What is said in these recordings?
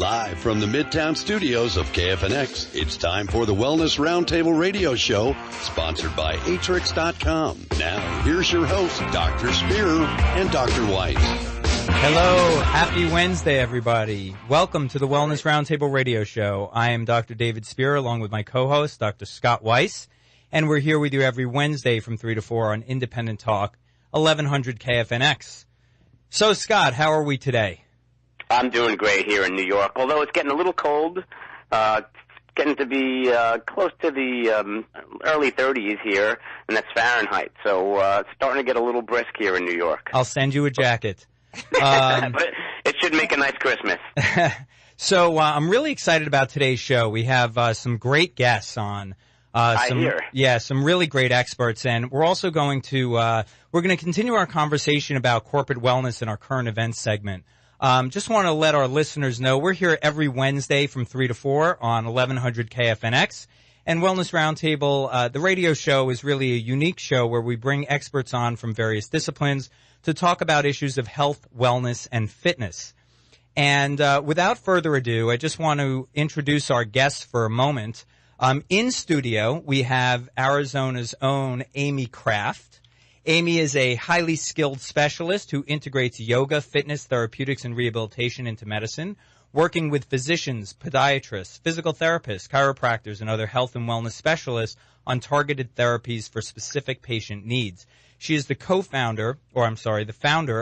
Live from the Midtown studios of KFNX, it's time for the Wellness Roundtable radio show, sponsored by Atrix.com. Now, here's your hosts, Dr. Spear and Dr. Weiss. Hello, happy Wednesday, everybody. Welcome to the Wellness Roundtable radio show. I am Dr. David Spear, along with my co-host, Dr. Scott Weiss, and we're here with you every Wednesday from 3 to 4 on Independent Talk, 1100 KFNX. So, Scott, how are we today? I'm doing great here in New York, although it's getting a little cold. It's getting to be close to the early 30s here, and that's Fahrenheit. So it's starting to get a little brisk here in New York. I'll send you a jacket. But it should make a nice Christmas. So I'm really excited about today's show. We have some great guests on. I hear. Yeah, some really great experts, and we're also going to continue our conversation about corporate wellness in our current events segment. Just want to let our listeners know we're here every Wednesday from 3 to 4 on 1100 KFNX. And Wellness Roundtable, the radio show, is really a unique show where we bring experts on from various disciplines to talk about issues of health, wellness, and fitness. And without further ado, I just want to introduce our guests for a moment. In studio, we have Arizona's own Amy Kraft. Amy is a highly skilled specialist who integrates yoga, fitness, therapeutics, and rehabilitation into medicine, working with physicians, podiatrists, physical therapists, chiropractors, and other health and wellness specialists on targeted therapies for specific patient needs. She is the founder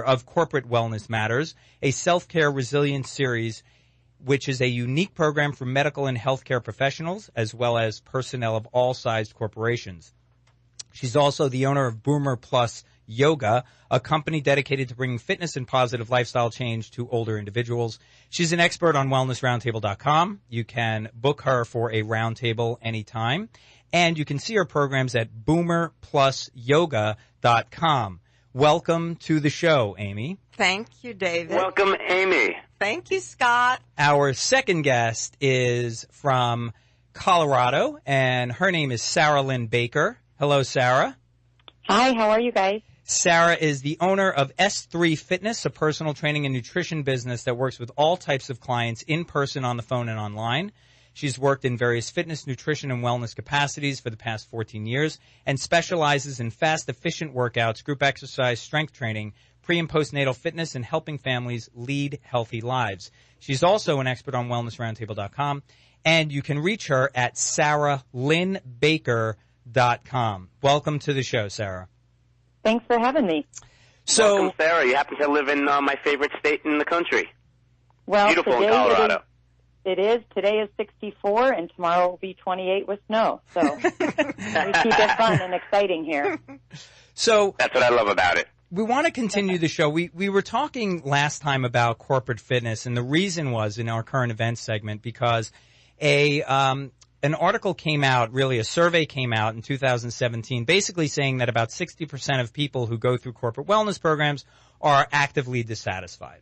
of Corporate Wellness Matters, a self-care resilience series, which is a unique program for medical and healthcare professionals, as well as personnel of all sized corporations. She's also the owner of Boomer Plus Yoga, a company dedicated to bringing fitness and positive lifestyle change to older individuals. She's an expert on wellnessroundtable.com. You can book her for a roundtable anytime. And you can see her programs at boomerplusyoga.com. Welcome to the show, Amy. Thank you, David. Welcome, Amy. Thank you, Scott. Our second guest is from Colorado, and her name is Sarah Lynn Baker. Hello, Sarah. Hi, how are you guys? Sarah is the owner of S3 Fitness, a personal training and nutrition business that works with all types of clients in person, on the phone, and online. She's worked in various fitness, nutrition, and wellness capacities for the past 14 years and specializes in fast, efficient workouts, group exercise, strength training, pre- and postnatal fitness, and helping families lead healthy lives. She's also an expert on wellnessroundtable.com, and you can reach her at sarahlynnbaker.com. Welcome to the show, Sarah. Thanks for having me. Welcome, Sarah. You happen to live in my favorite state in the country. Well, beautiful in Colorado. It is. Today is 64, and tomorrow will be 28 with snow. So we keep it fun and exciting here. So that's what I love about it. We want to continue the show. We were talking last time about corporate fitness, and the reason was in our current events segment because an article came out, really a survey came out in 2017, basically saying that about 60% of people who go through corporate wellness programs are actively dissatisfied.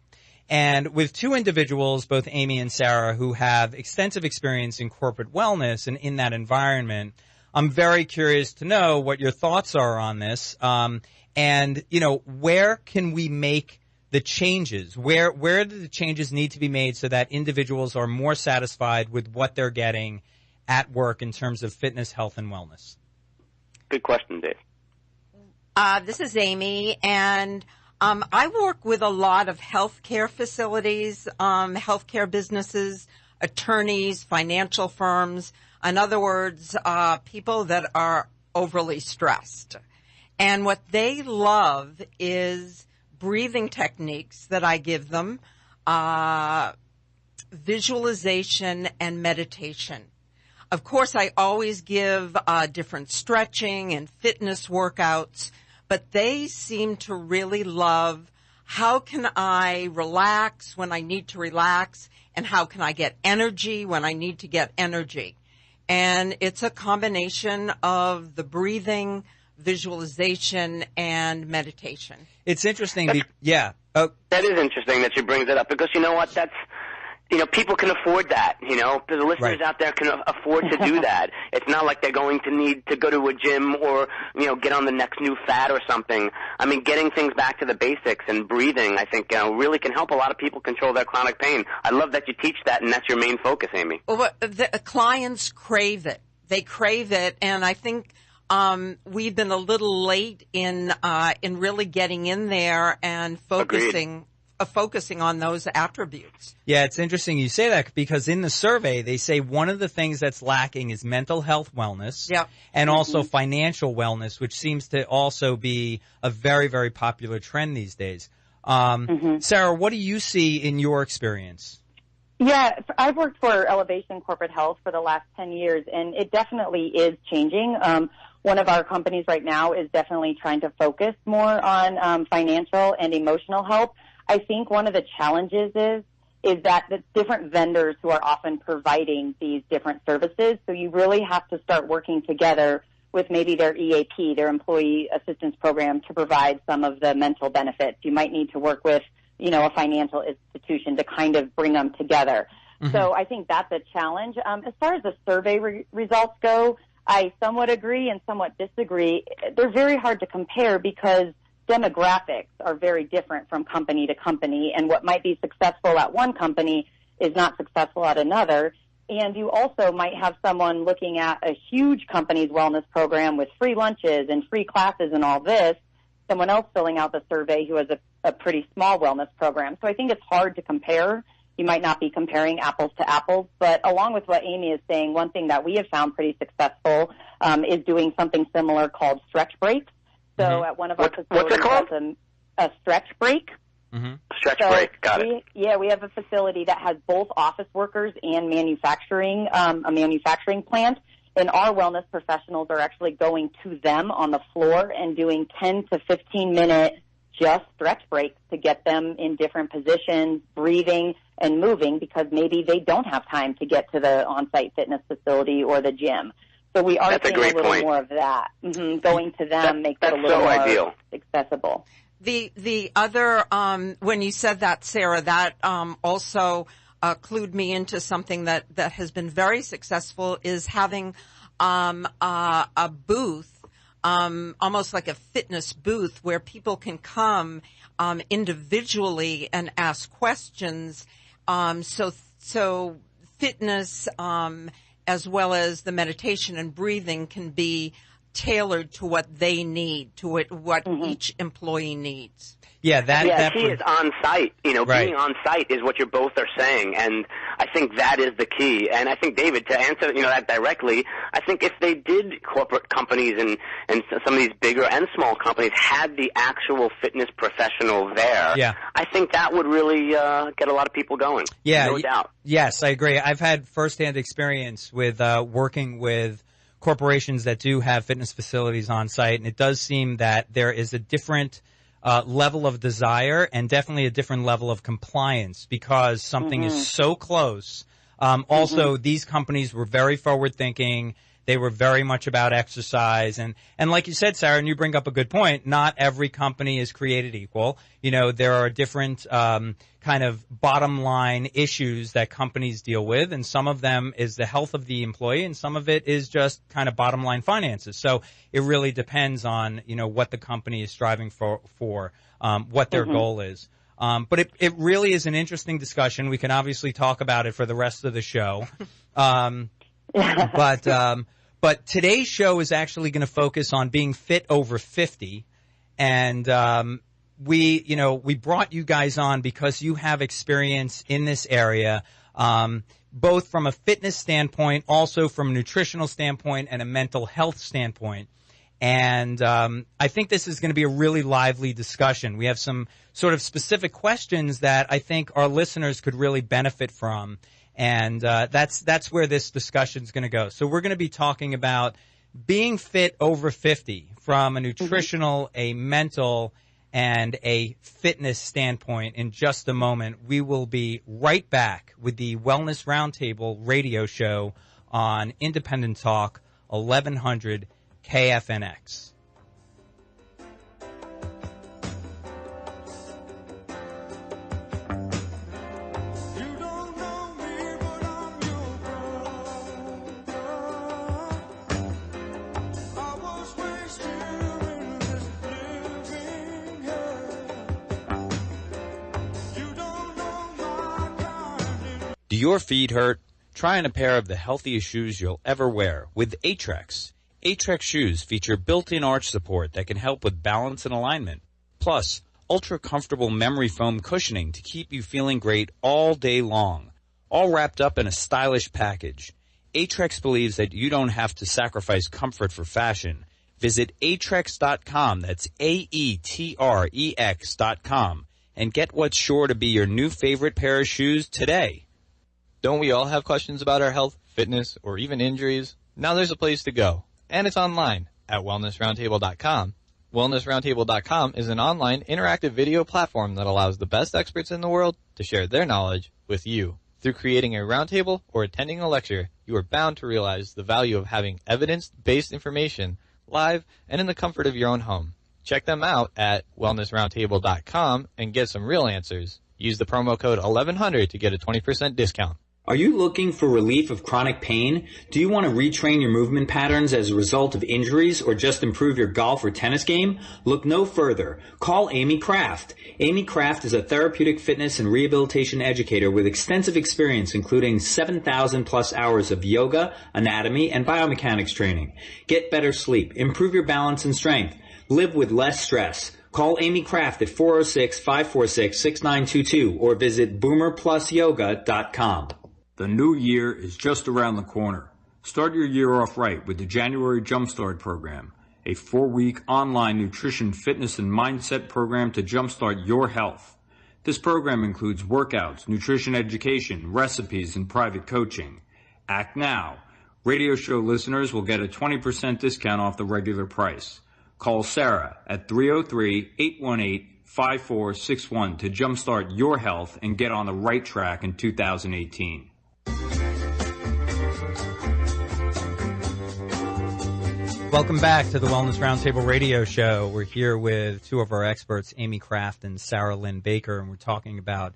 And with two individuals, both Amy and Sarah, who have extensive experience in corporate wellness and in that environment, I'm very curious to know what your thoughts are on this. And, you know, where can we make the changes? Where do the changes need to be made so that individuals are more satisfied with what they're getting at work in terms of fitness, health, and wellness? Good question, Dave. This is Amy, and I work with a lot of healthcare facilities, healthcare businesses, attorneys, financial firms. In other words, people that are overly stressed. And what they love is breathing techniques that I give them, visualization and meditation. Of course, I always give different stretching and fitness workouts, but they seem to really love how can I relax when I need to relax, and how can I get energy when I need to get energy. And it's a combination of the breathing, visualization, and meditation. It's interesting. That is interesting that you bring that up because you know what? people can afford that. The listeners out there can afford to do that. It's not like they're going to need to go to a gym or, get on the next new fad or something. I mean, getting things back to the basics and breathing, I think, really can help a lot of people control their chronic pain. I love that you teach that, and that's your main focus, Amy. Well, the clients crave it. They crave it, and I think we've been a little late in really getting in there and focusing on those attributes. Yeah, it's interesting you say that, because in the survey they say one of the things that's lacking is mental health wellness, and also financial wellness, which seems to also be a very, very popular trend these days. Sarah, what do you see in your experience? Yeah, I've worked for Elevation Corporate Health for the last 10 years, and it definitely is changing. One of our companies right now is definitely trying to focus more on financial and emotional health. I think one of the challenges is that the different vendors who are often providing these different services, so you really have to start working together with maybe their EAP, their Employee Assistance Program, to provide some of the mental benefits. You might need to work with a financial institution to kind of bring them together. So I think that's a challenge. As far as the survey results go, I somewhat agree and somewhat disagree. They're very hard to compare because demographics are very different from company to company, and what might be successful at one company is not successful at another. And you also might have someone looking at a huge company's wellness program with free lunches and free classes and all this, someone else filling out the survey who has a pretty small wellness program. So I think it's hard to compare. You might not be comparing apples to apples, but along with what Amy is saying, one thing that we have found pretty successful is doing something similar called stretch breaks. So at one of our facilities, what's it called? A stretch break. Stretch break, got it. We have a facility that has both office workers and manufacturing, a manufacturing plant. And our wellness professionals are actually going to them on the floor and doing 10 to 15-minute just stretch breaks to get them in different positions, breathing and moving, because maybe they don't have time to get to the on-site fitness facility or the gym. So we are seeing a little more of that. Going to them makes it a little more accessible. The other, when you said that, Sarah, that also clued me into something that has been very successful, is having a booth, almost like a fitness booth, where people can come individually and ask questions. So fitness, as well as the meditation and breathing, can be tailored to what they need, to what each employee needs. Yeah, that key is on site. Being on site is what you both are saying, and I think that is the key. And I think, David, to answer that directly, I think if they did, corporate companies and some of these bigger and small companies had the actual fitness professional there, I think that would really get a lot of people going. Yeah, no doubt. Yes, I agree. I've had firsthand experience with working with corporations that do have fitness facilities on site, and it does seem that there is a different level of desire and definitely a different level of compliance because something is so close. Also, these companies were very forward-thinking. They were very much about exercise. And like you said, Sarah, and you bring up a good point, not every company is created equal. There are different kind of bottom line issues that companies deal with, and some of them is the health of the employee, and some of it is just kind of bottom line finances. So it really depends on, what the company is striving for what their goal is. But it really is an interesting discussion. We can obviously talk about it for the rest of the show. But today's show is actually going to focus on being fit over 50. And we brought you guys on because you have experience in this area, both from a fitness standpoint, also from a nutritional standpoint and a mental health standpoint. And I think this is going to be a really lively discussion. We have some sort of specific questions that I think our listeners could really benefit from. And that's where this discussion is going to go. So we're going to be talking about being fit over 50 from a nutritional, a mental, and a fitness standpoint in just a moment. We will be right back with the Wellness Roundtable radio show on Independent Talk, 1100 KFNX. You don't know Do your feet hurt? Try on a pair of the healthiest shoes you'll ever wear with Atrex. Atrex shoes feature built-in arch support that can help with balance and alignment. Plus, ultra-comfortable memory foam cushioning to keep you feeling great all day long. All wrapped up in a stylish package. Atrex believes that you don't have to sacrifice comfort for fashion. Visit Atrex.com, that's AETREX.com, and get what's sure to be your new favorite pair of shoes today. Don't we all have questions about our health, fitness, or even injuries? Now there's a place to go, and it's online at wellnessroundtable.com. Wellnessroundtable.com is an online interactive video platform that allows the best experts in the world to share their knowledge with you. Through creating a roundtable or attending a lecture, you are bound to realize the value of having evidence-based information live and in the comfort of your own home. Check them out at wellnessroundtable.com and get some real answers. Use the promo code 1100 to get a 20% discount. Are you looking for relief of chronic pain? Do you want to retrain your movement patterns as a result of injuries or just improve your golf or tennis game? Look no further. Call Amy Kraft. Amy Kraft is a therapeutic fitness and rehabilitation educator with extensive experience including 7,000 plus hours of yoga, anatomy, and biomechanics training. Get better sleep, improve your balance and strength, live with less stress. Call Amy Kraft at 406-546-6922 or visit boomerplusyoga.com. The new year is just around the corner. Start your year off right with the January Jumpstart program, a 4-week online nutrition, fitness, and mindset program to jumpstart your health. This program includes workouts, nutrition education, recipes, and private coaching. Act now. Radio show listeners will get a 20% discount off the regular price. Call Sarah at 303-818-5461 to jumpstart your health and get on the right track in 2018. Welcome back to the Wellness Roundtable radio show. We're here with two of our experts, Amy Kraft and Sarah Lynn Baker, and we're talking about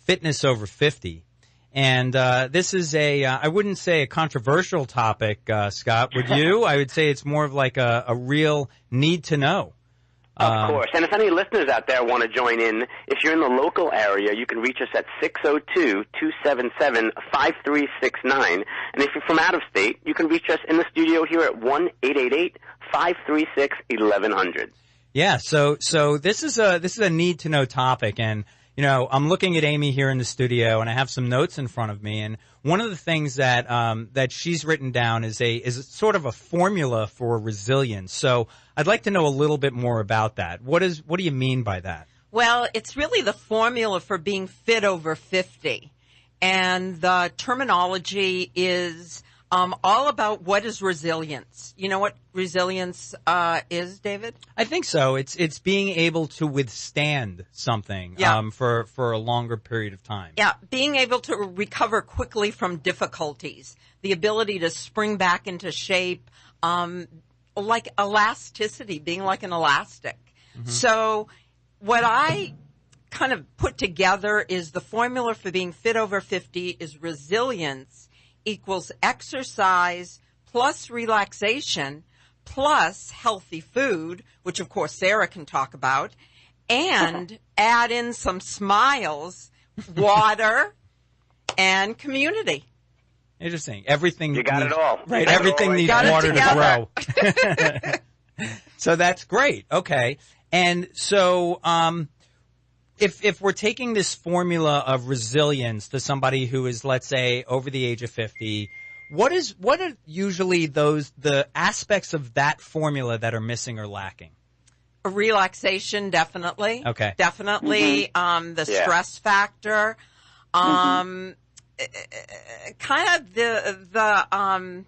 fitness over 50. And this is I wouldn't say a controversial topic, Scott, would you? I would say it's more of like a real need to know. Of course. And if any listeners out there want to join in, if you're in the local area, you can reach us at 602-277-5369. And if you're from out of state, you can reach us in the studio here at 1-888-536-1100. Yeah, so this is a need to know topic, and you know, I'm looking at Amy here in the studio, and I have some notes in front of me. And one of the things that she's written down is sort of a formula for resilience. So I'd like to know a little bit more about that. What do you mean by that? Well, it's really the formula for being fit over 50, and the terminology is all about what is resilience. You know what resilience is, David? I think so. It's being able to withstand something for a longer period of time. Yeah, being able to recover quickly from difficulties, the ability to spring back into shape, like elasticity, being like an elastic. Mm-hmm. So what I kind of put together is the formula for being fit over 50 is resilience equals exercise plus relaxation plus healthy food, which of course Sarah can talk about, and add in some smiles, water, and community. Interesting. Everything you got needs, it all. Right. Everything needs water to grow. So that's great. Okay. And so, if we're taking this formula of resilience to somebody who is, let's say, over the age of 50, what are usually the aspects of that formula that are missing or lacking? Relaxation, definitely. Okay. Definitely. Mm-hmm. The stress factor. Kind of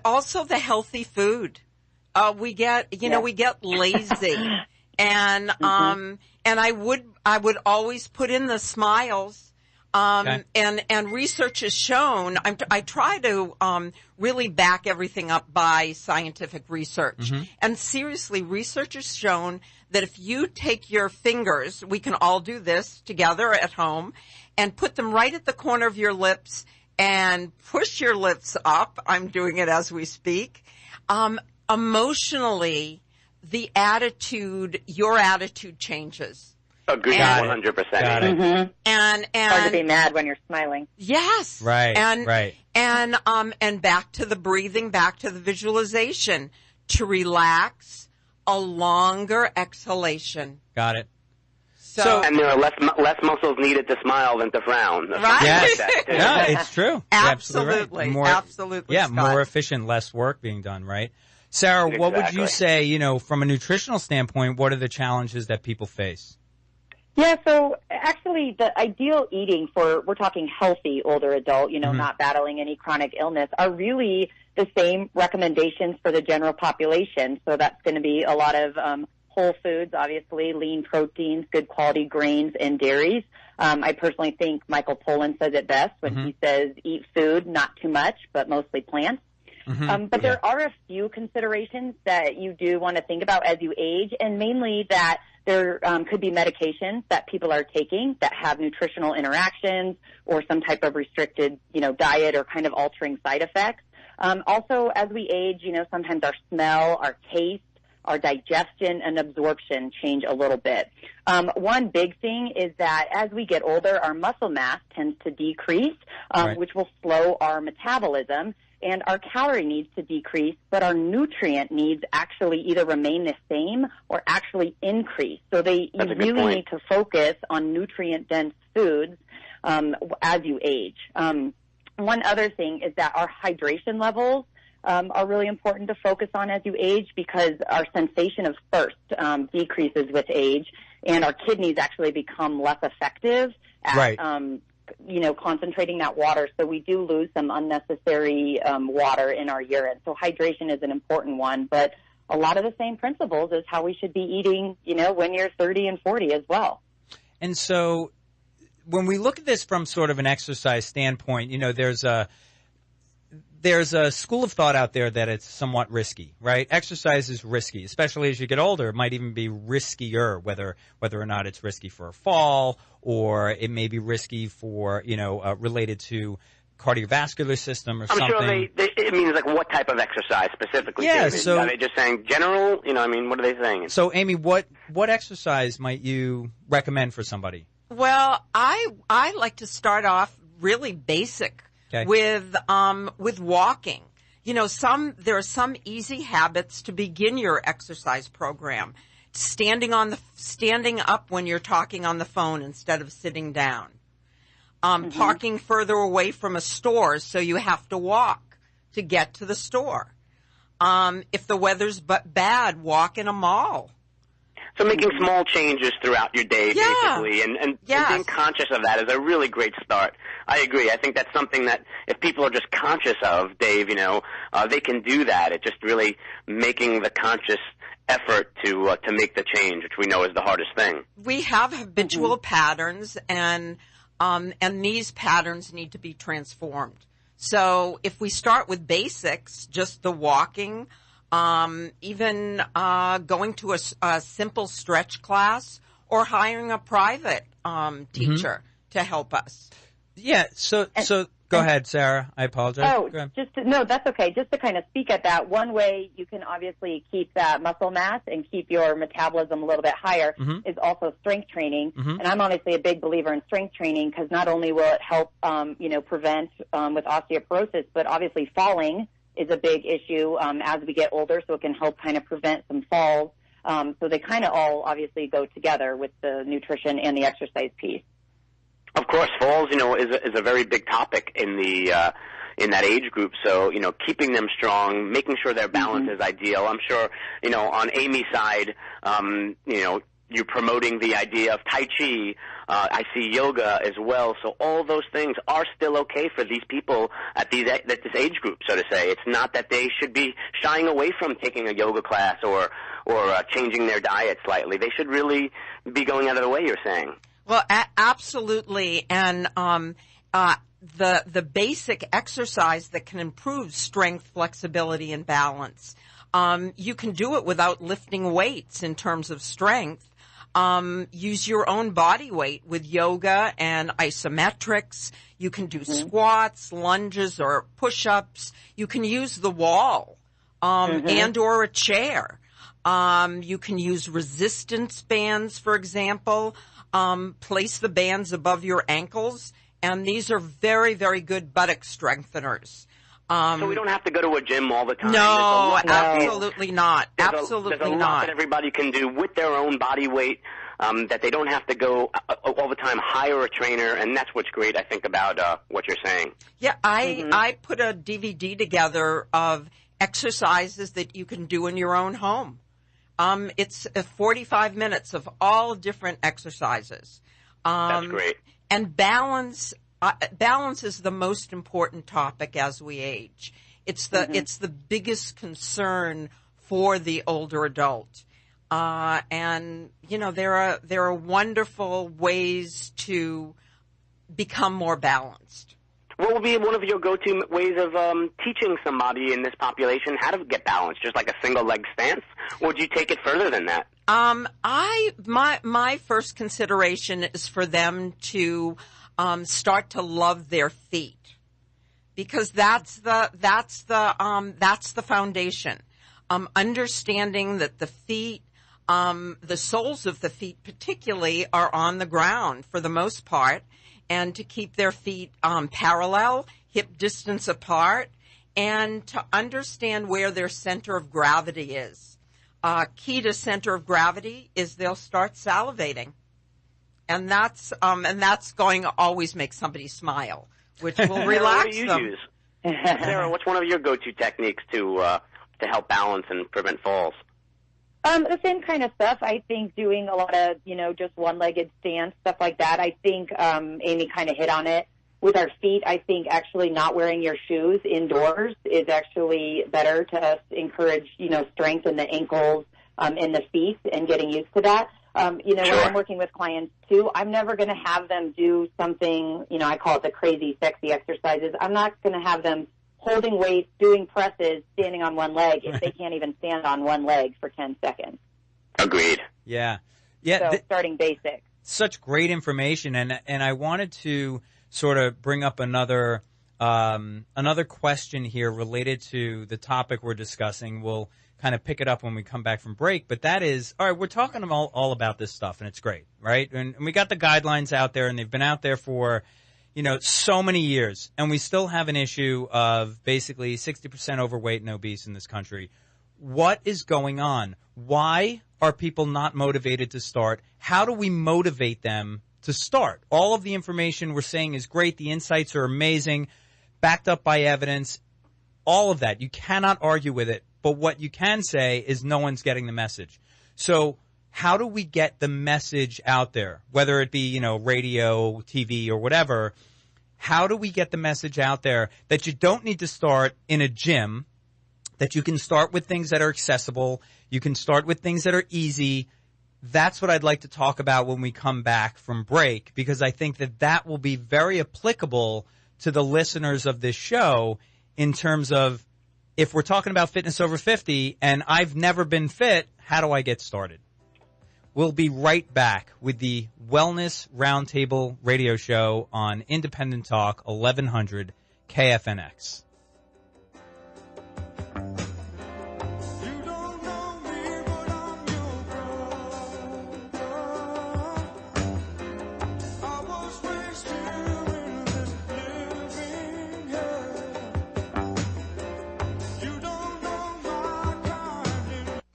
also the healthy food. We get lazy. And and I would always put in the smiles. And research has shown, I try to really back everything up by scientific research. Mm-hmm. And seriously, research has shown that if you take your fingers, we can all do this together at home, and put them right at the corner of your lips and push your lips up. I'm doing it as we speak. Emotionally, your attitude changes. Agreed, 100%. Mm-hmm. And hard to be mad when you're smiling. yes, Right, and right. and back to the breathing, back to the visualization, to relax, a longer exhalation. Got it. So And there are less muscles needed to smile than to frown. Or Right. Yes. something like that, too. No, it's true. You're Absolutely. right. Absolutely, Yeah, Scott. more efficient, less work being done, right? Sarah, what would you Exactly. say, from a nutritional standpoint, what are the challenges that people face? Yeah, so actually the ideal eating we're talking healthy older adult, not battling any chronic illness, are really the same recommendations for the general population. So that's going to be a lot of whole foods, obviously, lean proteins, good quality grains and dairies. I personally think Michael Pollan says it best when he says eat food, not too much, but mostly plants. But there are a few considerations that you do want to think about as you age, and mainly that there could be medications that people are taking that have nutritional interactions or some type of restricted, diet or kind of altering side effects. Also, as we age, sometimes our smell, our taste, our digestion and absorption change a little bit. One big thing is that as we get older, our muscle mass tends to decrease, which will slow our metabolism. And our calorie needs to decrease, but our nutrient needs actually either remain the same or actually increase. So you really need to focus on nutrient-dense foods as you age. One other thing is that our hydration levels are really important to focus on as you age, because our sensation of thirst decreases with age, and our kidneys actually become less effective at concentrating that water. So we do lose some unnecessary water in our urine. So hydration is an important one, but a lot of the same principles as how we should be eating, when you're 30 and 40 as well. And so when we look at this from sort of an exercise standpoint, there's a school of thought out there that it's somewhat risky, right? Exercise is risky, especially as you get older. It might even be riskier, whether or not it's risky for a fall, or it may be risky for, related to cardiovascular system or something. I'm sure it means like what type of exercise specifically. Yeah, David? so are they just saying general? What are they saying? So, Amy, what exercise might you recommend for somebody? Well, I like to start off really basic. Okay. With walking. There are some easy habits to begin your exercise program. Standing up when you're talking on the phone instead of sitting down. Parking further away from a store, so you have to walk to get to the store. If the weather's bad, walk in a mall. So making small changes throughout your day, basically, and being conscious of that is a really great start. I agree. I think that's something that if people are just conscious of, Dave, they can do that. It's just really making the conscious effort to make the change, which we know is the hardest thing. We have habitual patterns, and these patterns need to be transformed. So if we start with basics, just the walking, even going to a simple stretch class, or hiring a private teacher to help us. Yeah, so go ahead, Sarah. I apologize. Oh, that's okay. Just to kind of speak at that, one way you can obviously keep that muscle mass and keep your metabolism a little bit higher is also strength training. And I'm honestly a big believer in strength training, because not only will it help, prevent with osteoporosis, but obviously falling is a big issue as we get older, so it can help kind of prevent some falls. So they kind of all obviously go together with the nutrition and the exercise piece. Of course, falls, is a very big topic in that age group. So, keeping them strong, making sure their balance is ideal. I'm sure, on Amy's side, you're promoting the idea of Tai Chi. I see yoga as well. So all those things are still okay for these people at this age group, so to say. It's not that they should be shying away from taking a yoga class or changing their diet slightly. They should really be going out of the way, you're saying. Well, absolutely. And the basic exercise that can improve strength, flexibility, and balance. You can do it without lifting weights in terms of strength. Use your own body weight with yoga and isometrics. You can do squats, lunges, or push-ups. You can use the wall and or a chair. You can use resistance bands, for example. place the bands above your ankles, and these are very, very good buttock strengtheners. So we don't have to go to a gym all the time. No, absolutely not. There's Absolutely a lot not. that everybody can do with their own body weight, that they don't have to go all the time, hire a trainer, and that's what's great, I think, about what you're saying. Yeah, I put a DVD together of exercises that you can do in your own home. It's 45 minutes of all different exercises. That's great. And balance is the most important topic as we age. It's the biggest concern for the older adult. And you know, there are wonderful ways to become more balanced. What would be one of your go-to ways of teaching somebody in this population how to get balanced? Just like a single leg stance? Or would you take it further than that? My first consideration is for them to start to love their feet, because that's the foundation. Understanding that the feet, the soles of the feet particularly, are on the ground for the most part, and to keep their feet parallel, hip distance apart, and to understand where their center of gravity is. Key to center of gravity is they'll start salivating. And that's going to always make somebody smile, which will relax them. What do you use? Sarah, what's one of your go-to techniques to help balance and prevent falls? The same kind of stuff. I think doing a lot of, just one-legged stance, stuff like that. I think Amy kind of hit on it. With our feet, I think actually not wearing your shoes indoors is actually better to encourage, strength in the ankles and the feet and getting used to that. When I'm working with clients too, I'm never going to have them do something, I call it the crazy, sexy exercises. I'm not going to have them holding weights, doing presses, standing on one leg if they can't even stand on one leg for 10 seconds. Agreed. Yeah. So starting basic. Such great information. And I wanted to sort of bring up another question here related to the topic we're discussing. We'll kind of pick it up when we come back from break. But that is, all right, we're talking all about this stuff, and it's great, right? And we got the guidelines out there, and they've been out there for, so many years. And we still have an issue of basically 60% overweight and obese in this country. What is going on? Why are people not motivated to start? How do we motivate them to start? All of the information we're saying is great. The insights are amazing, backed up by evidence, all of that. You cannot argue with it. But what you can say is no one's getting the message. So how do we get the message out there, whether it be, radio, TV, or whatever? How do we get the message out there that you don't need to start in a gym, that you can start with things that are accessible, you can start with things that are easy? That's what I'd like to talk about when we come back from break, because I think that will be very applicable to the listeners of this show in terms of, if we're talking about fitness over 50 and I've never been fit, how do I get started? We'll be right back with the Wellness Roundtable radio show on Independent Talk 1100 KFNX.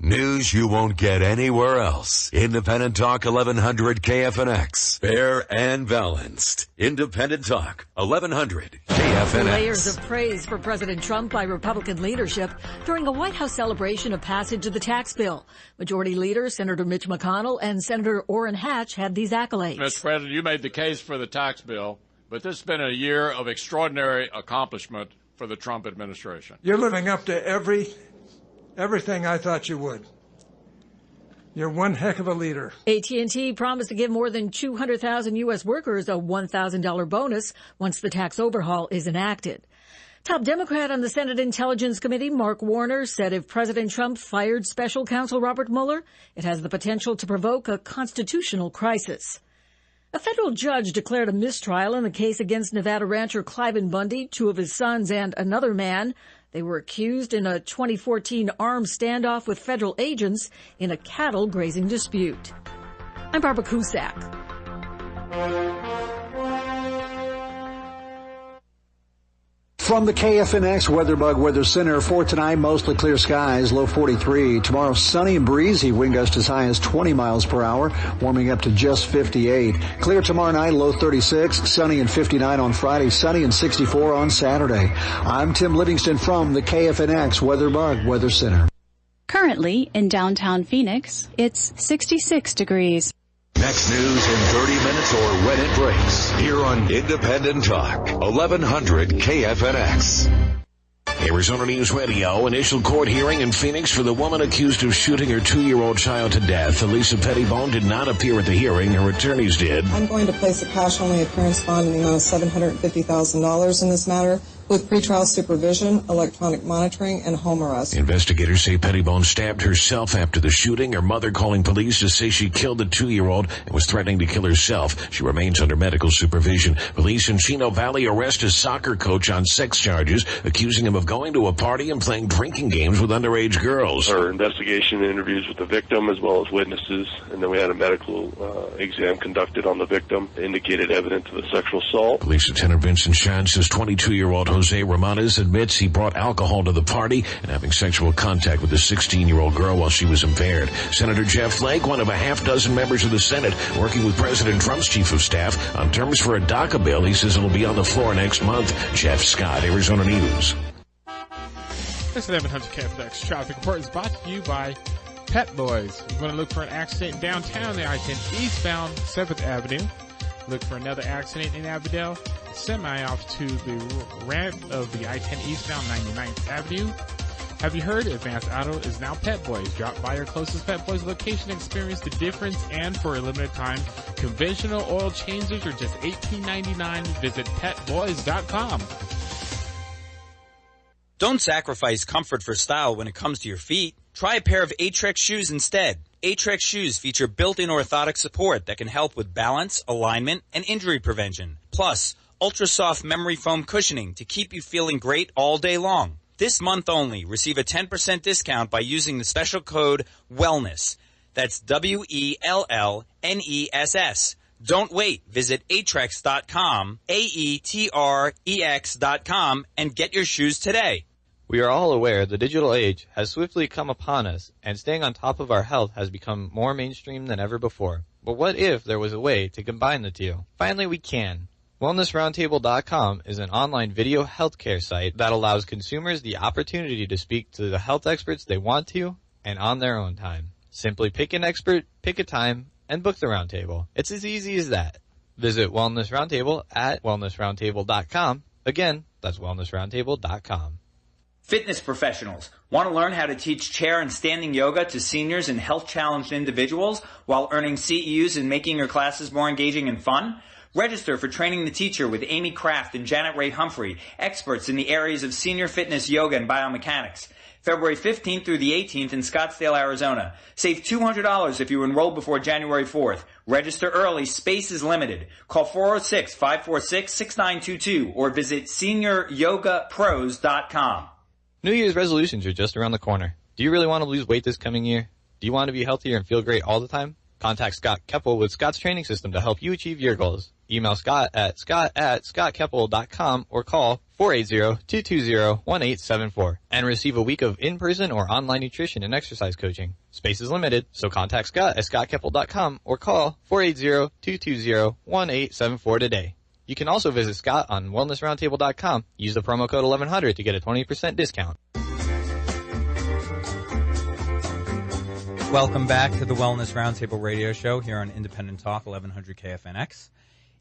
News you won't get anywhere else. Independent Talk 1100 KFNX. Fair and balanced. Independent Talk 1100 KFNX. Layers of praise for President Trump by Republican leadership during a White House celebration of passage of the tax bill. Majority Leader Senator Mitch McConnell and Senator Orrin Hatch had these accolades. Mr. President, you made the case for the tax bill, but this has been a year of extraordinary accomplishment for the Trump administration. You're living up to everything I thought you would. You're one heck of a leader. AT&T promised to give more than 200,000 U.S. workers a $1,000 bonus once the tax overhaul is enacted. Top Democrat on the Senate Intelligence Committee, Mark Warner, said if President Trump fired Special Counsel Robert Mueller, it has the potential to provoke a constitutional crisis. A federal judge declared a mistrial in the case against Nevada rancher Cliven Bundy, two of his sons, and another man. They were accused in a 2014 armed standoff with federal agents in a cattle grazing dispute. I'm Barbara Cusack. From the KFNX WeatherBug Weather Center for tonight, mostly clear skies, low 43. Tomorrow, sunny and breezy, wind gusts as high as 20 miles per hour, warming up to just 58. Clear tomorrow night, low 36, sunny and 59 on Friday, sunny and 64 on Saturday. I'm Tim Livingston from the KFNX WeatherBug Weather Center. Currently, in downtown Phoenix, it's 66 degrees. Next news in 30 minutes or when it breaks. Here on Independent Talk, 1100 KFNX. Arizona News Radio, initial court hearing in Phoenix for the woman accused of shooting her 2-year-old child to death. Elisa Pettibone did not appear at the hearing. Her attorneys did. I'm going to place a cash-only appearance bond in the amount of $750,000 in this matter, with pretrial supervision, electronic monitoring, and home arrest. Investigators say Pettibone stabbed herself after the shooting, her mother calling police to say she killed the 2-year-old and was threatening to kill herself. She remains under medical supervision. Police in Chino Valley arrest a soccer coach on sex charges, accusing him of going to a party and playing drinking games with underage girls. Our investigation and interviews with the victim as well as witnesses, and then we had a medical exam conducted on the victim, indicated evidence of a sexual assault. Police Lieutenant Vincent Shine says 22-year-old Jose Ramones admits he brought alcohol to the party and having sexual contact with a 16-year-old girl while she was impaired. Senator Jeff Flake, one of a half dozen members of the Senate, working with President Trump's chief of staff on terms for a DACA bill. He says it'll be on the floor next month. Jeff Scott, Arizona News. This 1100 KFNX traffic report is brought to you by Pet Boys. You're going to look for an accident downtown, the I-10 eastbound 7th Avenue. Look for another accident in Avondale, semi off to the ramp of the I-10 eastbound 99th Avenue. Have you heard? Advanced Auto is now Pet Boys. Drop by your closest Pet Boys location, experience the difference, and for a limited time, conventional oil changes are just $18.99. Visit petboys.com. Don't sacrifice comfort for style when it comes to your feet. Try a pair of Atrex shoes instead. Atrex shoes feature built-in orthotic support that can help with balance, alignment, and injury prevention. Plus, ultra-soft memory foam cushioning to keep you feeling great all day long. This month only, receive a 10% discount by using the special code WELLNESS. That's WELLNESS. Don't wait. Visit Atrex.com, AETREX.com, and get your shoes today. We are all aware the digital age has swiftly come upon us, and staying on top of our health has become more mainstream than ever before. But what if there was a way to combine the two? Finally, we can. WellnessRoundtable.com is an online video healthcare site that allows consumers the opportunity to speak to the health experts they want to and on their own time. Simply pick an expert, pick a time, and book the roundtable. It's as easy as that. Visit Wellness Roundtable at wellnessroundtable.com. Again, that's wellnessroundtable.com. Fitness professionals want to learn how to teach chair and standing yoga to seniors and health-challenged individuals while earning CEUs and making your classes more engaging and fun? Register for Training the Teacher with Amy Kraft and Janet Ray Humphrey, experts in the areas of senior fitness, yoga, and biomechanics. February 15th through the 18th in Scottsdale, Arizona. Save $200 if you enroll before January 4th. Register early. Space is limited. Call 406-546-6922 or visit seniorYogaPros.com. New Year's resolutions are just around the corner. Do you really want to lose weight this coming year? Do you want to be healthier and feel great all the time? Contact Scott Keppel with Scott's training system to help you achieve your goals. Email Scott at scottkeppel.com or call 480-220-1874 and receive a week of in-person or online nutrition and exercise coaching. Space is limited, so contact Scott at scottkeppel.com or call 480-220-1874 today. You can also visit Scott on wellnessroundtable.com. Use the promo code 1100 to get a 20% discount. Welcome back to the Wellness Roundtable radio show here on Independent Talk, 1100 KFNX.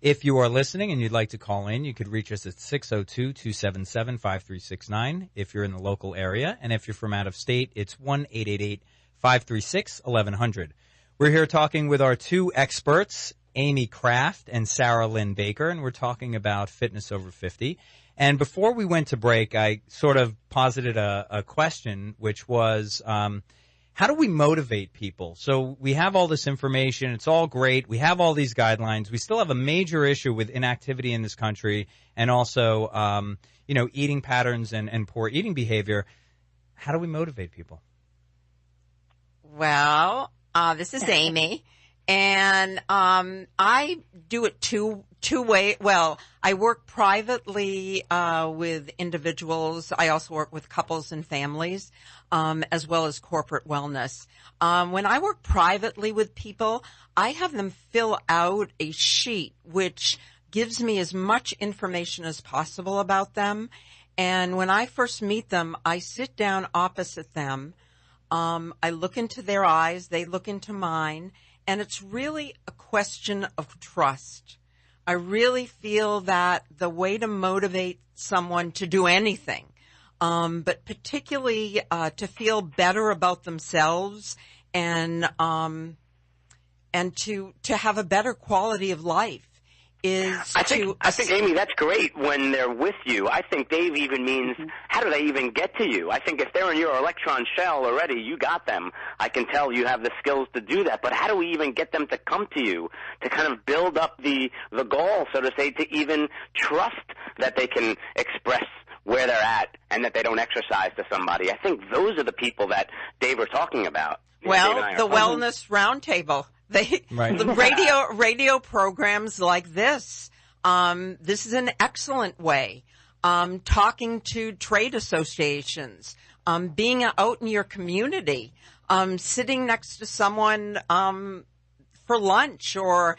If you are listening and you'd like to call in, you could reach us at 602-277-5369 if you're in the local area. And if you're from out of state, it's 1-888-536-1100. We're here talking with our two experts, Amy Kraft and Sarah Lynn Baker, and we're talking about fitness over 50. And before we went to break, I sort of posited a question, which was, how do we motivate people? So we have all this information. It's all great. We have all these guidelines. We still have a major issue with inactivity in this country and also, eating patterns and poor eating behavior. How do we motivate people? Well, this is Amy. And I do it two way. Well, I work privately with individuals. I also work with couples and families, as well as corporate wellness. When I work privately with people, I have them fill out a sheet which gives me as much information as possible about them. And when I first meet them, I sit down opposite them. I look into their eyes. They look into mine. And it's really a question of trust. I really feel that the way to motivate someone to do anything, but particularly to feel better about themselves and to have a better quality of life, I think, Amy, that's great when they're with you. I think Dave even means, how do they even get to you? I think if they're in your electron shell already, you got them. I can tell you have the skills to do that. But how do we even get them to come to you, to kind of build up the goal, so to say, to even trust that they can express where they're at and that they don't exercise to somebody? I think those are the people that Dave are talking about. Well, the Wellness Roundtable. The radio programs like this, this is an excellent way. Talking to trade associations, being out in your community, sitting next to someone for lunch or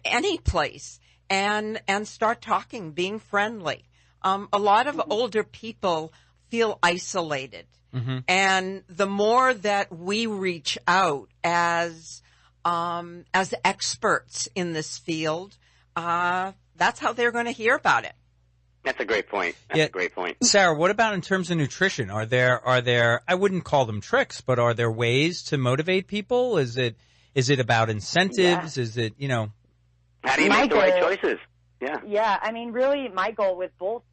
any place, and start talking, being friendly. A lot of older people feel isolated. Mm-hmm. And the more that we reach out as experts in this field, that's how they're going to hear about it. That's a great point. That's a great point. Sarah, what about in terms of nutrition? Are there, I wouldn't call them tricks, but are there ways to motivate people? Is it about incentives? Yeah. Is it, how do you make the right choices? Yeah. Yeah. I mean, really, my goal with both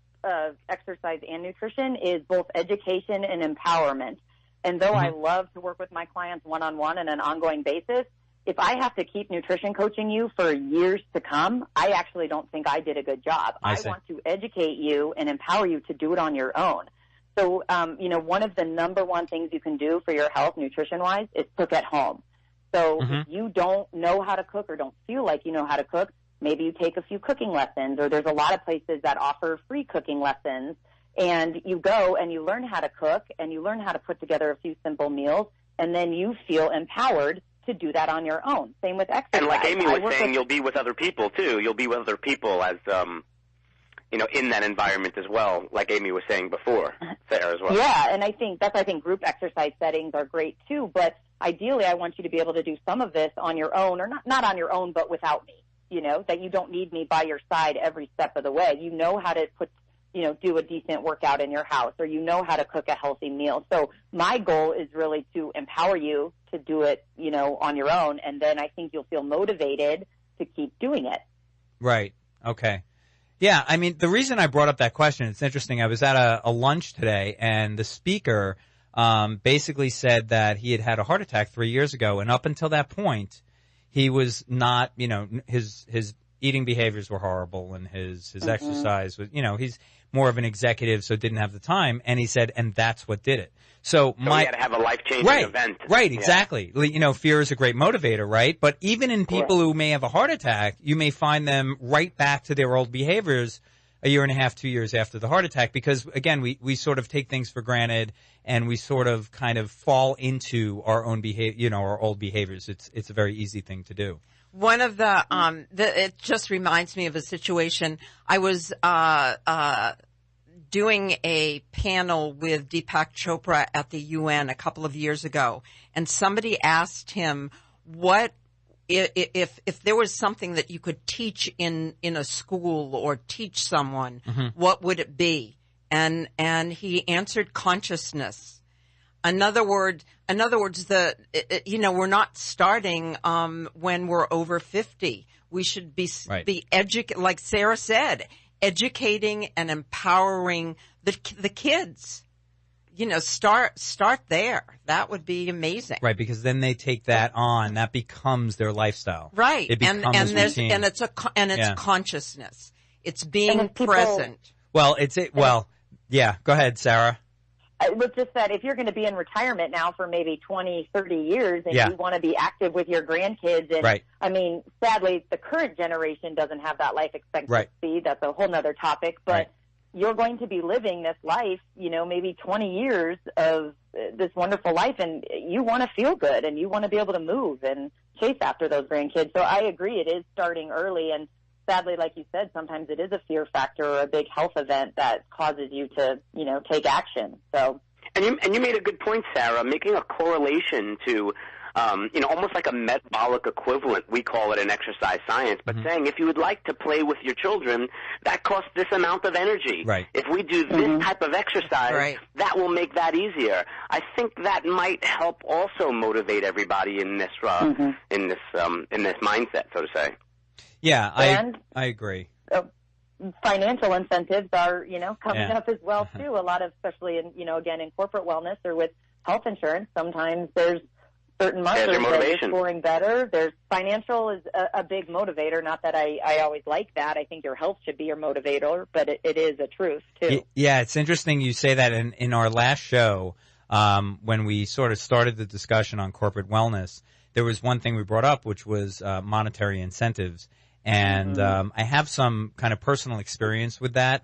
exercise and nutrition is both education and empowerment. And though I love to work with my clients one-on-one on an ongoing basis, if I have to keep nutrition coaching you for years to come, I actually don't think I did a good job. I want to educate you and empower you to do it on your own. So, one of the number one things you can do for your health nutrition-wise is cook at home. So if you don't know how to cook or don't feel like you know how to cook, maybe you take a few cooking lessons, or there's a lot of places that offer free cooking lessons, and you go and you learn how to cook and you learn how to put together a few simple meals, and then you feel empowered to do that on your own. Same with exercise. And like Amy was saying, you'll be with other people too. You'll be with other people as, in that environment as well, like Amy was saying before, Sarah as well. Yeah, and I think group exercise settings are great too, but ideally I want you to be able to do some of this on your own, or not on your own, but without me. That you don't need me by your side every step of the way. You know how to do a decent workout in your house, or you know how to cook a healthy meal. So my goal is really to empower you to do it, on your own. And then I think you'll feel motivated to keep doing it. Right. Okay. Yeah. I mean, the reason I brought up that question, it's interesting. I was at a lunch today, and the speaker basically said that he had had a heart attack 3 years ago. And up until that point, he was not, his eating behaviors were horrible, and his exercise was, he's more of an executive, so didn't have the time. And he said, and that's what did it. So he had to have a life-changing event. Right, exactly. Yeah. Fear is a great motivator, right? But even in people who may have a heart attack, you may find them right back to their old behaviors a year and a half, 2 years after the heart attack, because again, we sort of take things for granted, and we sort of kind of fall into our own behavior, our old behaviors. It's a very easy thing to do. One of it just reminds me of a situation. I was doing a panel with Deepak Chopra at the UN a couple of years ago, and somebody asked him what if there was something that you could teach in a school or teach someone, what would it be? And he answered consciousness. In other words, we're not starting when we're over 50. We should be like Sarah said, educating and empowering the kids. Start there. That would be amazing. Right, because then they take that on. That becomes their lifestyle. Right, it becomes routine. It's consciousness. It's being present. Well, yeah. Go ahead, Sarah. It's just that if you're going to be in retirement now for maybe 20, 30 years and Yeah. you want to be active with your grandkids, and Right. I mean, sadly, the current generation doesn't have that life expectancy. Right. That's a whole nother topic, but Right. you're going to be living this life, maybe 20 years of this wonderful life, and you want to feel good and you want to be able to move and chase after those grandkids. So I agree, it is starting early, and sadly, like you said, sometimes it is a fear factor or a big health event that causes you to, take action. So, and you made a good point, Sarah, making a correlation to, almost like a metabolic equivalent. We call it in exercise science, but saying if you would like to play with your children, that costs this amount of energy. Right. If we do this type of exercise, that will make that easier. I think that might help also motivate everybody in this in this mindset, so to say. Yeah, I agree. Financial incentives are, coming Yeah. up as well too. A lot of, especially in, again, in corporate wellness or with health insurance, sometimes there's certain markers that are scoring better. There's financial is a big motivator. Not that I always like that. I think your health should be your motivator, but it is a truth too. Yeah, it's interesting you say that. In our last show, when we sort of started the discussion on corporate wellness, there was one thing we brought up, which was monetary incentives. And I have some kind of personal experience with that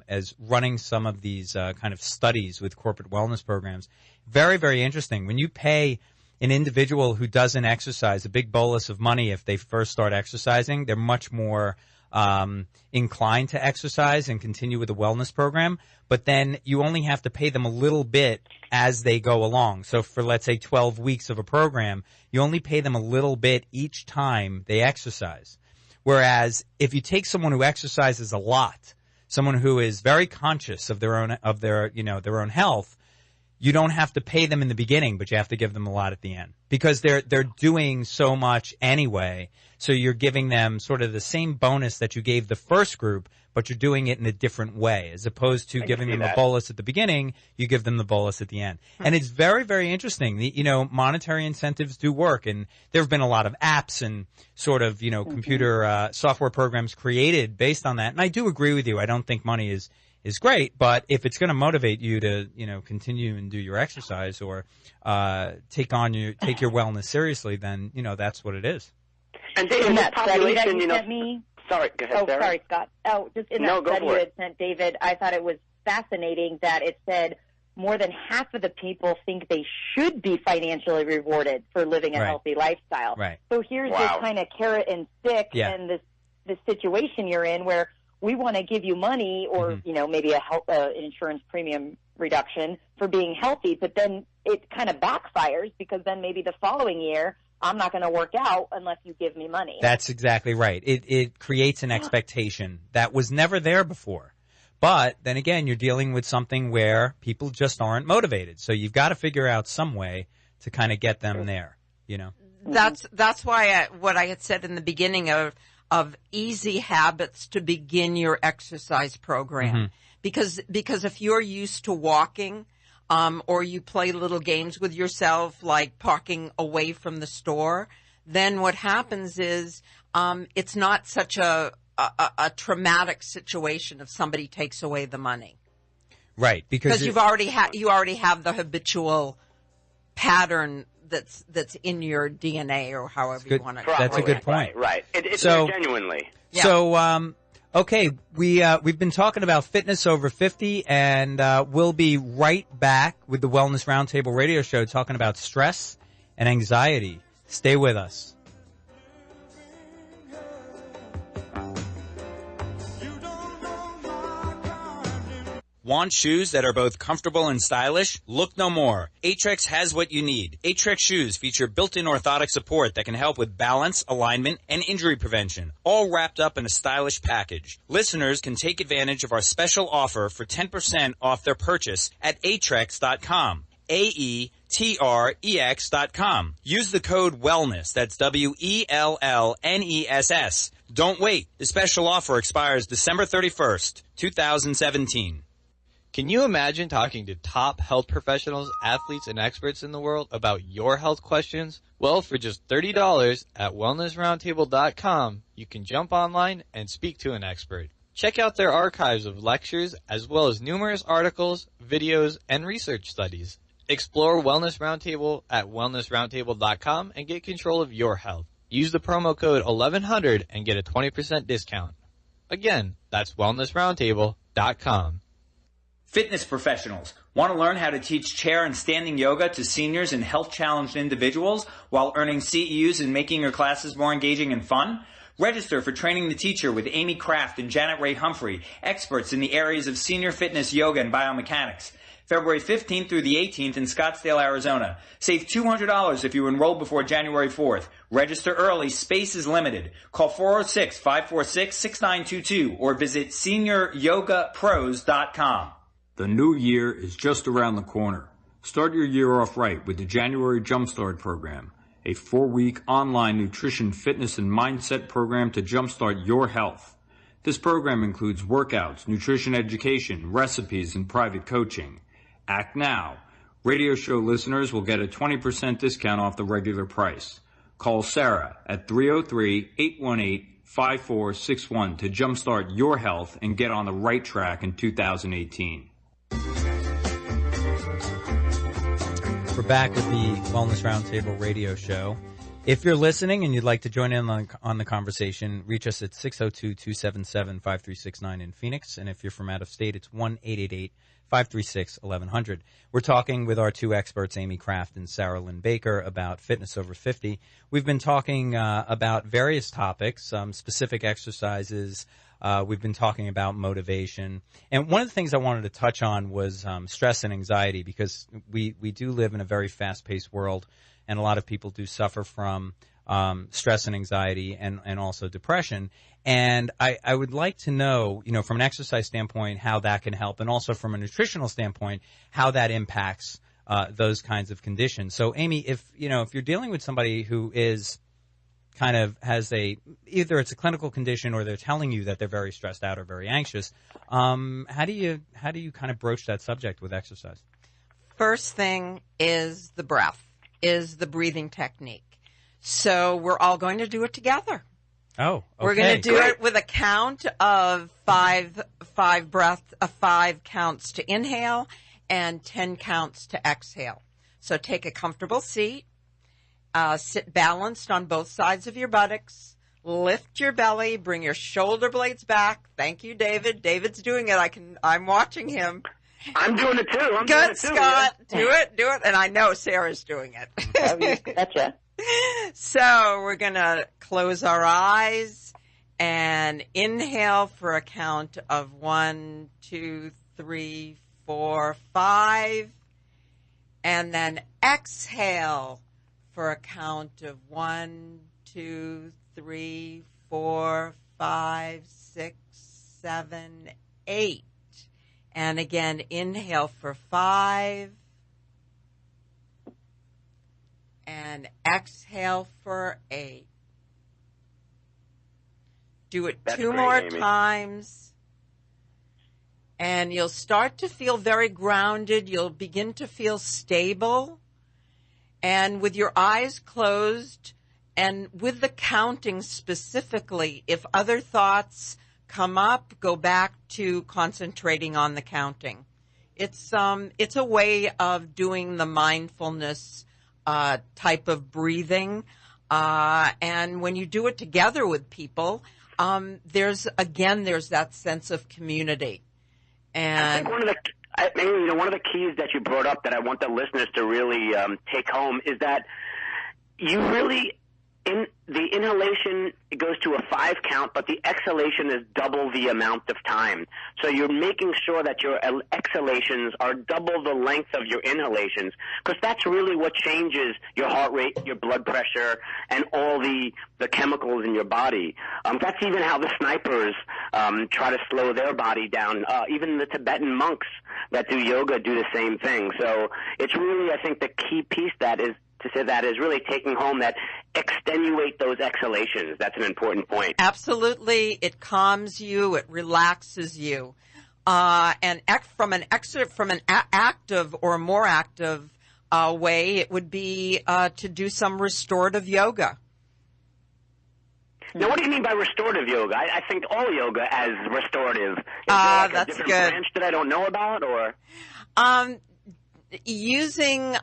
as running some of these kind of studies with corporate wellness programs. Very, very interesting. When you pay an individual who doesn't exercise a big bolus of money if they first start exercising, they're much more inclined to exercise and continue with a wellness program. But then you only have to pay them a little bit as they go along. So for, let's say, 12 weeks of a program, you only pay them a little bit each time they exercise. Whereas if you take someone who exercises a lot, someone who is very conscious of their own health, you don't have to pay them in the beginning, but you have to give them a lot at the end because they're doing so much anyway. So you're giving them sort of the same bonus that you gave the first group, but you're doing it in a different way. As opposed to giving them a bolus at the beginning, you give them the bolus at the end. And it's very, very interesting. Monetary incentives do work, and there have been a lot of apps and sort of, computer software programs created based on that. And I do agree with you. I don't think money is great, but if it's going to motivate you to, continue and do your exercise or take your wellness seriously, then, that's what it is. And David, that population, sent me. Sorry, go ahead, Sarah. Sorry, Scott. Just in that study you had sent, David, I thought it was fascinating that it said more than half of the people think they should be financially rewarded for living a healthy lifestyle. Right. So here's this kind of carrot and stick and this situation you're in where we want to give you money or, maybe an insurance premium reduction for being healthy, but then it kind of backfires because then maybe the following year I'm not going to work out unless you give me money. That's exactly right. It creates an expectation that was never there before. But then again, you're dealing with something where people just aren't motivated. So you've got to figure out some way to kind of get them there, That's why what I had said in the beginning of easy habits to begin your exercise program. Because if you're used to walking, or you play little games with yourself, like parking away from the store, then what happens is, it's not such a traumatic situation if somebody takes away the money. Right. Because you already have the habitual pattern that's in your DNA or however you want to. That's a good point. Right. It's genuinely. Yeah. So, okay, we've been talking about fitness over 50, and we'll be right back with the Wellness Roundtable radio show talking about stress and anxiety. Stay with us. Want shoes that are both comfortable and stylish? Look no more. Aetrex has what you need. Aetrex shoes feature built-in orthotic support that can help with balance, alignment, and injury prevention, all wrapped up in a stylish package. Listeners can take advantage of our special offer for 10% off their purchase at Aetrex.com. AETREX.com. Use the code WELLNESS. That's WELLNESS. Don't wait. The special offer expires December 31st, 2017. Can you imagine talking to top health professionals, athletes, and experts in the world about your health questions? Well, for just $30 at wellnessroundtable.com, you can jump online and speak to an expert. Check out their archives of lectures as well as numerous articles, videos, and research studies. Explore Wellness Roundtable at wellnessroundtable.com and get control of your health. Use the promo code 1100 and get a 20% discount. Again, that's wellnessroundtable.com. Fitness professionals, want to learn how to teach chair and standing yoga to seniors and health-challenged individuals while earning CEUs and making your classes more engaging and fun? Register for Training the Teacher with Amy Kraft and Janet Ray Humphrey, experts in the areas of senior fitness, yoga, and biomechanics. February 15th through the 18th in Scottsdale, Arizona. Save $200 if you enroll before January 4th. Register early. Space is limited. Call 406-546-6922 or visit seniorYogaPros.com. The new year is just around the corner. Start your year off right with the January Jumpstart program, a 4-week online nutrition, fitness, and mindset program to jumpstart your health. This program includes workouts, nutrition education, recipes, and private coaching. Act now. Radio show listeners will get a 20% discount off the regular price. Call Sarah at 303-818-5461 to jumpstart your health and get on the right track in 2018. We're back with the Wellness Roundtable radio show. If you're listening and you'd like to join in on the conversation, reach us at 602-277-5369 in Phoenix. And if you're from out of state, it's 1-888-536-1100. We're talking with our two experts, Amy Kraft and Sarah Lynn Baker, about fitness over 50. We've been talking about various topics, specific exercises. We've been talking about motivation. And one of the things I wanted to touch on was stress and anxiety, because we do live in a very fast-paced world, and a lot of people do suffer from stress and anxiety and also depression. And I would like to know, from an exercise standpoint, how that can help, and also from a nutritional standpoint, how that impacts those kinds of conditions. So, Amy, if you're dealing with somebody who is kind of has either it's a clinical condition or they're telling you that they're very stressed out or very anxious, how do you kind of broach that subject with exercise? First thing is the breath, is the breathing technique. So we're all going to do it together. Oh, okay. We're going to do it with a count of five counts to inhale and 10 counts to exhale. So take a comfortable seat. Sit balanced on both sides of your buttocks. Lift your belly. Bring your shoulder blades back. Thank you, David. David's doing it. I'm watching him. I'm doing it too. Good, Scott. Yeah. Do it. And I know Sarah's doing it. Gotcha. So we're going to close our eyes and inhale for a count of 1, 2, 3, 4, 5. And then exhale for a count of 1, 2, 3, 4, 5, 6, 7, 8. And again, inhale for 5. And exhale for 8. Do it two more times. And you'll start to feel very grounded. You'll begin to feel stable. And with your eyes closed and with the counting specifically, if other thoughts come up, go back to concentrating on the counting. It's a way of doing the mindfulness type of breathing. And when you do it together with people, there's that sense of community. And I think one of the keys that you brought up that I want the listeners to really take home is that you really, in the inhalation, it goes to a 5 count, but the exhalation is double the amount of time. So you're making sure that your exhalations are double the length of your inhalations, because that's really what changes your heart rate, your blood pressure, and all the chemicals in your body. That's even how the snipers try to slow their body down. Even the Tibetan monks that do yoga do the same thing. So it's really, I think, the key piece is really taking home that extenuate those exhalations. That's an important point. Absolutely. It calms you. It relaxes you. And from an active or more active way, it would be to do some restorative yoga. Now, what do you mean by restorative yoga? I think all yoga as restorative. Is there like that's a different good. branch that I don't know about, or? Using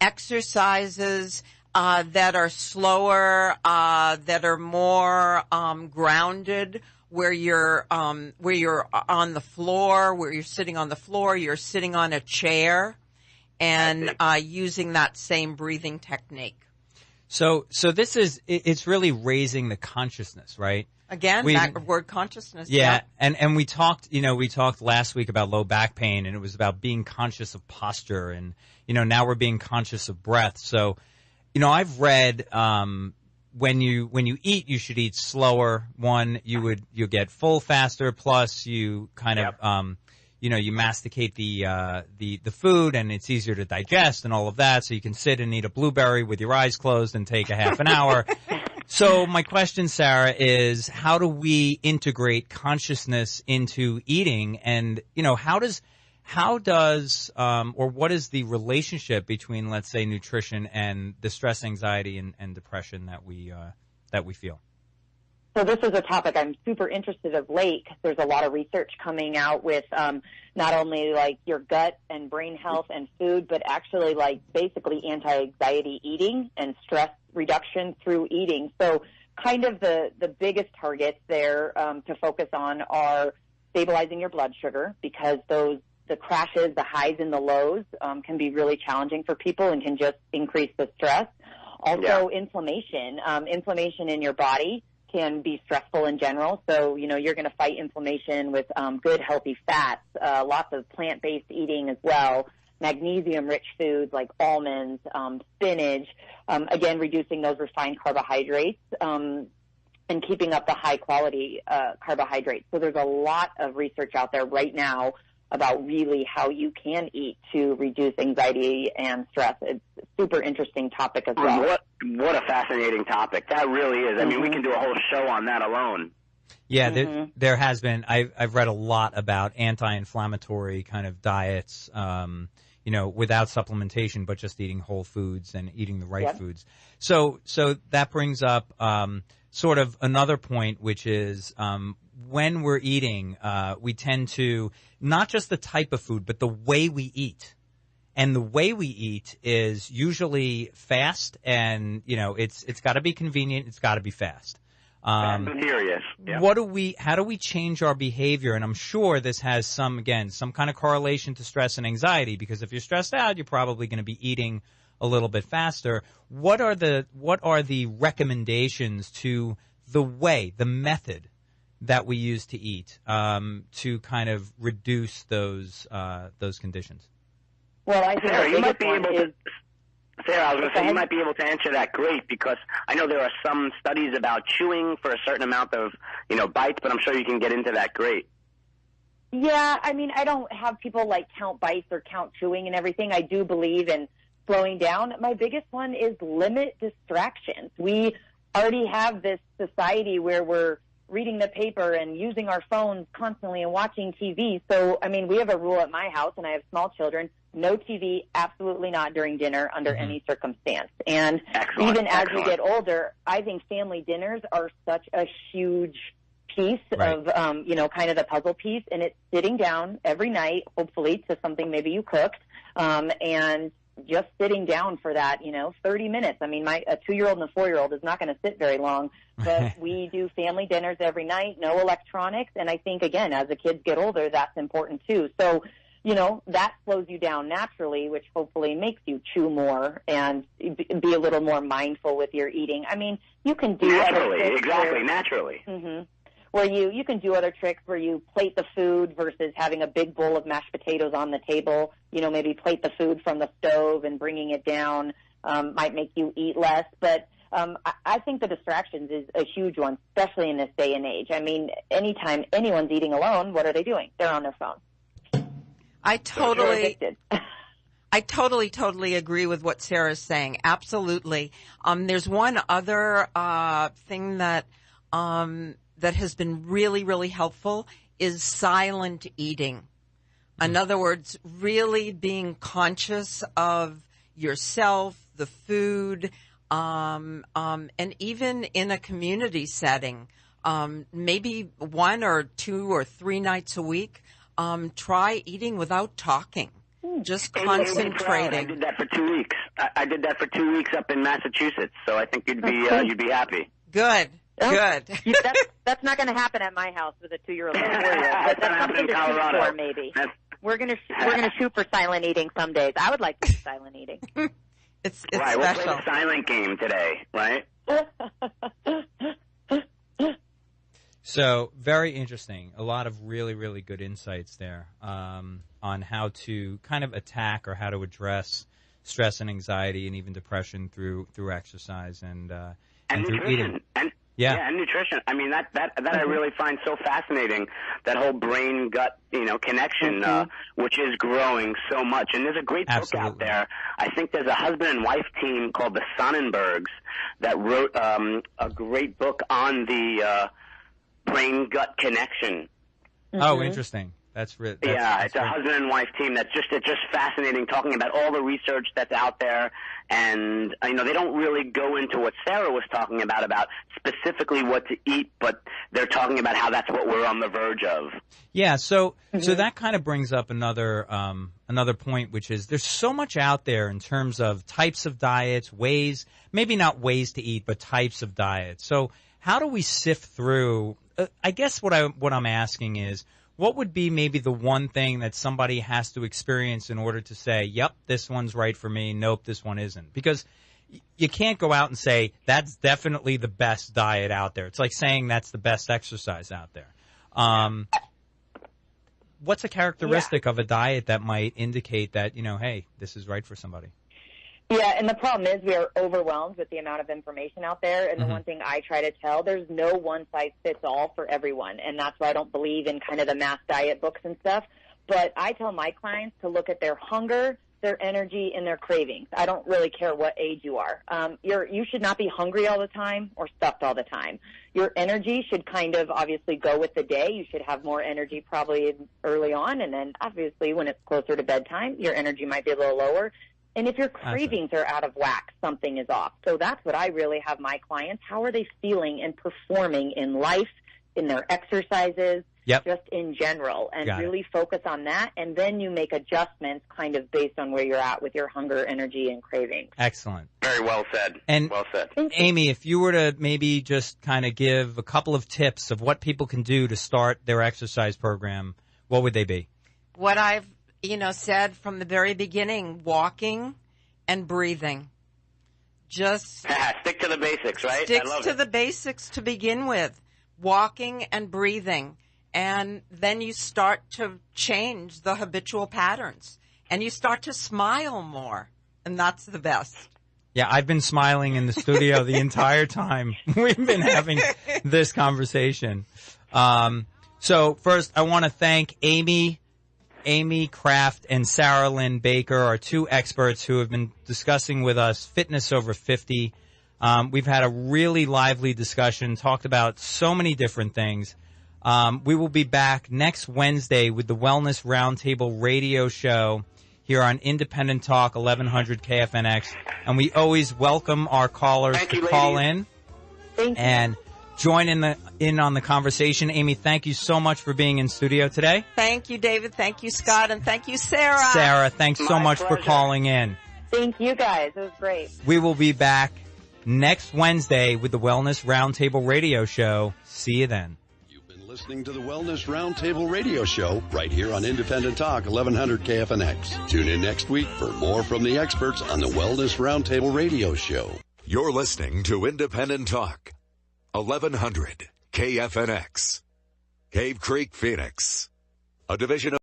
exercises that are slower, that are more grounded, where you're on the floor, where you're sitting on the floor, you're sitting on a chair, and using that same breathing technique. So this it's really raising the consciousness, right? Again, that word consciousness. Yeah. And we talked last week about low back pain, and it was about being conscious of posture, and, now we're being conscious of breath. So, I've read, when you eat, you should eat slower. You'll get full faster, plus you kind of, you masticate the food, and it's easier to digest and all of that. So you can sit and eat a blueberry with your eyes closed and take a half an hour. So my question, Sarah, is how do we integrate consciousness into eating? And, how does or what is the relationship between, let's say, nutrition and the stress, anxiety, and depression that we feel? So this is a topic I'm super interested of late, because there's a lot of research coming out with not only like your gut and brain health and food, but actually like basically anti-anxiety eating and stress reduction through eating. So kind of the biggest targets there to focus on are stabilizing your blood sugar, because the crashes, the highs and the lows can be really challenging for people and can just increase the stress. Also, inflammation. Inflammation in your body can be stressful in general. So, you're going to fight inflammation with good, healthy fats, lots of plant-based eating as well, magnesium-rich foods like almonds, spinach, again, reducing those refined carbohydrates, and keeping up the high-quality carbohydrates. So there's a lot of research out there right now about really how you can eat to reduce anxiety and stress. It's a super interesting topic as well. What a fascinating topic. That really is. I mean, we can do a whole show on that alone. Yeah, there has been. I've read a lot about anti-inflammatory kind of diets, without supplementation, but just eating whole foods and eating the right foods. So that brings up sort of another point, which is when we're eating, we tend to not just the type of food, but the way we eat. And the way we eat is usually fast, and it's got to be convenient. It's got to be fast. Serious. Yeah. How do we change our behavior? And I'm sure this has some kind of correlation to stress and anxiety, because if you're stressed out, you're probably going to be eating a little bit faster. What are the recommendations to the method that we use to eat to kind of reduce those conditions? Well, I think Sarah, you might be able to. Sarah, I was going to say, you might be able to answer that great, because I know there are some studies about chewing for a certain amount of, bites, but I'm sure you can get into that great. Yeah, I mean, I don't have people like count bites or count chewing and everything. I do believe in slowing down. My biggest one is limit distractions. We already have this society where we're reading the paper and using our phones constantly and watching TV. So, I mean, we have a rule at my house, and I have small children, no TV, absolutely not during dinner under any circumstance. And even as you get older, I think family dinners are such a huge piece of, kind of the puzzle piece. And it's sitting down every night, hopefully, to something maybe you cooked, and just sitting down for that, 30 minutes. I mean, a 2-year-old and a 4-year-old is not going to sit very long, but we do family dinners every night, no electronics. And I think, again, as the kids get older, that's important too. So, that slows you down naturally, which hopefully makes you chew more and be a little more mindful with your eating. I mean, you can do naturally. Mm-hmm. Where you can do other tricks where you plate the food versus having a big bowl of mashed potatoes on the table. Maybe plate the food from the stove and bringing it down might make you eat less. But I think the distractions is a huge one, especially in this day and age. I mean, anytime anyone's eating alone, what are they doing? They're on their phone. I totally agree with what Sarah's saying. Absolutely. There's one other thing that has been really, really helpful is silent eating. In other words, really being conscious of yourself, the food, and even in a community setting, maybe 1 or 2 or 3 nights a week, try eating without talking. Just concentrating. I did that for 2 weeks. I did that for 2 weeks up in Massachusetts, so I think you'd be happy. Good. Good. That's not going to happen at my house with a 2-year-old and a 4-year-old. But that's something to shoot for, maybe. We're gonna shoot for silent eating some days. I would like to do silent eating. It's right. special. We'll play the silent game today, right? So very interesting. A lot of really, really good insights there on how to kind of attack or how to address stress and anxiety and even depression through exercise and through eating. And nutrition. I mean, that I really find so fascinating, that whole brain-gut, connection, which is growing so much. And there's a great book out there. I think there's a husband and wife team called the Sonnenbergs that wrote a great book on the brain-gut connection. Oh, interesting. It's a husband and wife team it's just fascinating, talking about all the research that's out there, and they don't really go into what Sarah was talking about specifically what to eat, but they're talking about how that's what we're on the verge of. Yeah, so that kind of brings up another point, which is there's so much out there in terms of types of diets, ways, maybe not ways to eat, but types of diets. So how do we sift through? I guess what I'm asking is, what would be maybe the one thing that somebody has to experience in order to say, yep, this one's right for me, nope, this one isn't? Because you can't go out and say, that's definitely the best diet out there. It's like saying that's the best exercise out there. What's a characteristic of a diet that might indicate that, hey, this is right for somebody? Yeah, and the problem is we are overwhelmed with the amount of information out there, and the one thing I try to tell, there's no one-size-fits-all for everyone, and that's why I don't believe in kind of the mass diet books and stuff. But I tell my clients to look at their hunger, their energy, and their cravings. I don't really care what age you are. You should not be hungry all the time or stuffed all the time. Your energy should kind of obviously go with the day. You should have more energy probably early on, and then obviously when it's closer to bedtime, your energy might be a little lower. And if your cravings are out of whack, something is off. So that's what I really have my clients. How are they feeling and performing in life, in their exercises, just in general, and really focus on that. And then you make adjustments kind of based on where you're at with your hunger, energy, and cravings. Excellent. Very well said. Well said. Amy, if you were to maybe just kind of give a couple of tips of what people can do to start their exercise program, what would they be? What I've said from the very beginning, walking and breathing. Just stick to the basics, right? Stick to the basics to begin with. Walking and breathing. And then you start to change the habitual patterns. And you start to smile more. And that's the best. Yeah, I've been smiling in the studio the entire time we've been having this conversation. So first, I want to thank Amy Kraft and Sarah Lynn Baker, our two experts who have been discussing with us Fitness Over 50. We've had a really lively discussion, talked about so many different things. We will be back next Wednesday with the Wellness Roundtable radio show here on Independent Talk 1100 KFNX. And we always welcome our callers to call in and join in on the conversation. Amy, thank you so much for being in studio today. Thank you, David. Thank you, Scott. And thank you, Sarah. Sarah, thanks so much for calling in. Thank you, guys. It was great. We will be back next Wednesday with the Wellness Roundtable radio show. See you then. You've been listening to the Wellness Roundtable radio show right here on Independent Talk 1100 KFNX. Tune in next week for more from the experts on the Wellness Roundtable radio show. You're listening to Independent Talk 1100 KFNX, Cave Creek, Phoenix, a division of